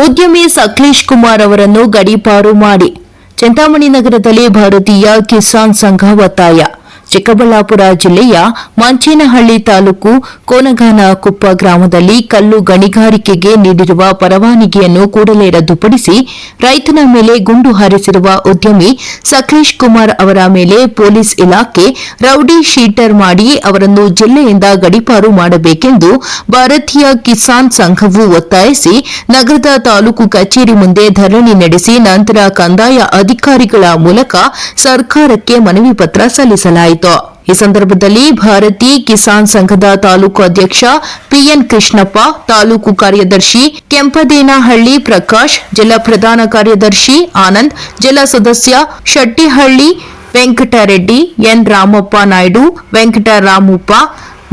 ಉದ್ಯಮಿ ಸಕ್ಲೇಶ್ ಕುಮಾರ್ ಅವರನ್ನು ಗಡೀಪಾರು ಮಾಡಿ ಚಿಂತಾಮಣಿ ನಗರದಲ್ಲಿ ಭಾರತೀಯ ಕಿಸಾನ್ ಸಂಘ ಒತ್ತಾಯ. ಚಿಕ್ಕಬಳ್ಳಾಪುರ ಜಿಲ್ಲೆಯ ಮಂಚೇನಹಳ್ಳಿ ತಾಲೂಕು ಕೋನಗಾನಕೊಪ್ಪ ಗ್ರಾಮದಲ್ಲಿ ಕಲ್ಲು ಗಣಿಗಾರಿಕೆಗೆ ನೀಡಿರುವ ಪರವಾನಗಿಯನ್ನು ಕೂಡಲೇ ರದ್ದುಪಡಿಸಿ ರೈತನ ಮೇಲೆ ಗುಂಡು ಹಾರಿಸಿರುವ ಉದ್ಯಮಿ ಸಕ್ಲೇಶ್ ಕುಮಾರ್ ಅವರ ಮೇಲೆ ಪೊಲೀಸ್ ಇಲಾಖೆ ರೌಡಿ ಶೀಟರ್ ಮಾಡಿ ಅವರನ್ನು ಜಿಲ್ಲೆಯಿಂದ ಗಡೀಪಾರು ಮಾಡಬೇಕೆಂದು ಭಾರತೀಯ ಕಿಸಾನ್ ಸಂಘವು ಒತ್ತಾಯಿಸಿ ನಗರದ ತಾಲೂಕು ಕಚೇರಿ ಮುಂದೆ ಧರಣಿ ನಡೆಸಿ ನಂತರ ಕಂದಾಯ ಅಧಿಕಾರಿಗಳ ಮೂಲಕ ಸರ್ಕಾರಕ್ಕೆ ಮನವಿ ಪತ್ರ ಸಲ್ಲಿಸಲಾಯಿತು. ಈ ಸಂದರ್ಭದಲ್ಲಿ ಭಾರತೀ ಕಿಸಾನ್ ಸಂಘದ ತಾಲೂಕು ಅಧ್ಯಕ್ಷ ಪಿಎನ್ ಕೃಷ್ಣಪ್ಪ, ತಾಲೂಕು ಕಾರ್ಯದರ್ಶಿ ಕೆಂಪದೇನಹಳ್ಳಿ ಪ್ರಕಾಶ್, ಜಿಲ್ಲಾ ಪ್ರಧಾನ ಕಾರ್ಯದರ್ಶಿ ಆನಂದ್, ಜಿಲ್ಲಾ ಸದಸ್ಯ ಶೆಟ್ಟಿಹಳ್ಳಿ ವೆಂಕಟರೆಡ್ಡಿ, ಎನ್ ರಾಮಪ್ಪ ನಾಯ್ಡು, ವೆಂಕಟರಾಮಪ್ಪ,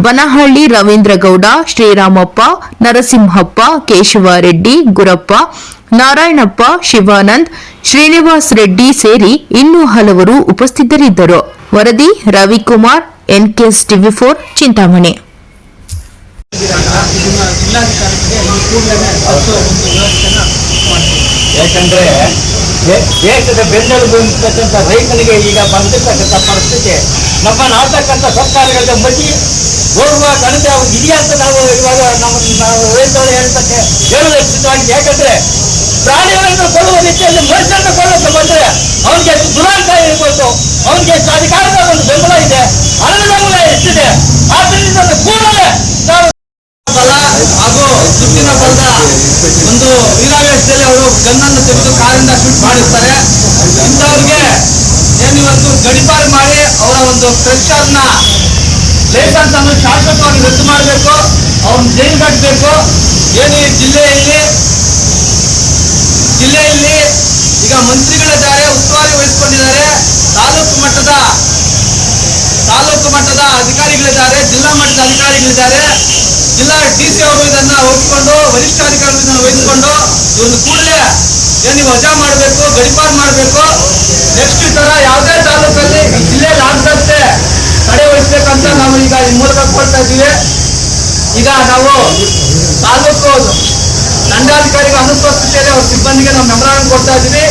ಬನಹಳ್ಳಿ ರವೀಂದ್ರಗೌಡ, ಶ್ರೀರಾಮಪ್ಪ, ನರಸಿಂಹಪ್ಪ, ಕೇಶವರೆಡ್ಡಿ, ಗುರಪ್ಪ, ನಾರಾಯಣಪ್ಪ, ಶಿವಾನಂದ್, ಶ್ರೀನಿವಾಸ್ ರೆಡ್ಡಿ ಸೇರಿ ಇನ್ನೂ ಹಲವರು ಉಪಸ್ಥಿತರಿದ್ದರು. ವರದಿ ರವಿಕುಮಾರ್, ಎನ್ಕೆಎಸ್ ಟಿವಿ4, ಚಿಂತಾಮಣಿ. ಯಾಕಂದ್ರೆ ದೇಶದ ಬೆನ್ನೆಲುಬು ಇರ್ತಕ್ಕಂಥ ರೈತನಿಗೆ ಈಗ ಬಂದಿರ್ತಕ್ಕಂಥ ಪರಿಸ್ಥಿತಿ ನಮ್ಮನ್ನು ಆಳ್ತಕ್ಕಂಥ ಸರ್ಕಾರಗಳ ಮಧ್ಯೆ ಓರ್ವ ಗಣಿತ ಇದೆಯಾ ಅಂತ ನಾವು ಇವಾಗ ನಾವು ರೈತರು ಹೇಳಲು ಸಿದ್ಧವಾಗಿದೆ. ಯಾಕಂದ್ರೆ ಪ್ರಾಣಿಗಳನ್ನು ಕೊಡುವ ರೀತಿಯಲ್ಲಿ ಮನುಷ್ಯರನ್ನು ಕೊಡೋಕೆ ಬಂದ್ರೆ ಅವನಿಗೆ ದುರಾಂತ ಇರ್ಬೋದು, ಅವನಿಗೆ ಅಧಿಕಾರದ ಒಂದು ಬೆಂಬಲ ಇದೆ, ಹಣದ ಬೆಂಬಲ ಎಷ್ಟಿದೆ. ಆದ್ದರಿಂದ ಕೂಡಲೇ ನಾವು ಬಲ ಹಾಗೂ ದುಡ್ಡಿನ ಬಲದ ಒಂದು ವೀರಾವೇಶದಲ್ಲಿ ಅವರು ಗನ್ನನ್ನು ತೆಗೆದು ಕಾರಿಂದ ಶೂಟ್ ಮಾಡಿರ್ತಾರೆ. ಇಂಥವ್ರಿಗೆ ಏನಿವತ್ತು ಗಡಿಪಾರು ಮಾಡಿ ಅವರ ಒಂದು ಕ್ರಷರ್ನ ಲೈಸೆನ್ಸ್ ಅನ್ನು ಶಾಶ್ವತವಾಗಿ ರದ್ದು ಮಾಡಬೇಕು, ಅವ್ರನ್ನ ಜೈಲಿಗೆ ಹಾಕಬೇಕು. ಏನು ಈ ಜಿಲ್ಲೆಯಲ್ಲಿ ಈಗ ಮಂತ್ರಿಗಳಿದ್ದಾರೆ, ಉಸ್ತುವಾರಿ ವಹಿಸಿಕೊಂಡಿದ್ದಾರೆ, ತಾಲೂಕು ಮಟ್ಟದ ಅಧಿಕಾರಿಗಳಿದ್ದಾರೆ, ಜಿಲ್ಲಾ ಮಟ್ಟದ ಅಧಿಕಾರಿಗಳಿದ್ದಾರೆ. ಜಿಲ್ಲಾ ಡಿಸಿ ಅವರು ಇದನ್ನ ಒಪ್ಪಿಕೊಂಡು ವರಿಷ್ಠಾಧಿಕಾರಿಗಳು ಇದನ್ನು ವಹಿಸಿಕೊಂಡು ಇವ್ರನ್ನ ಕೂಡಲೇ ಏನು ವಜಾ ಮಾಡಬೇಕು, ಗಡಿಪಾರು ಮಾಡಬೇಕು. ನೆಕ್ಸ್ಟ್ ಈ ತರ ಯಾವುದೇ ತಾಲೂಕಲ್ಲಿ ಜಿಲ್ಲೆಯಲ್ಲಿ ಆಗದಂತೆ ತಡೆ ವಹಿಸ್ಬೇಕಂತ ನಾವು ಈಗ ಈ ಮೂಲಕ ಕೊಡ್ತಾ ಇದ್ದೀವಿ. ಈಗ ನಾವು ತಾಲೂಕು ದಂಡಾಧಿಕಾರಿಗಳ ಅನುಪಸ್ಥಿತಿಯಲ್ಲಿ ಅವ್ರ ಸಿಬ್ಬಂದಿಗೆ ನಾವು ಮೆಮೊರಾಂಡಮ್ ಕೊಡ್ತಾ ಇದ್ದೀವಿ.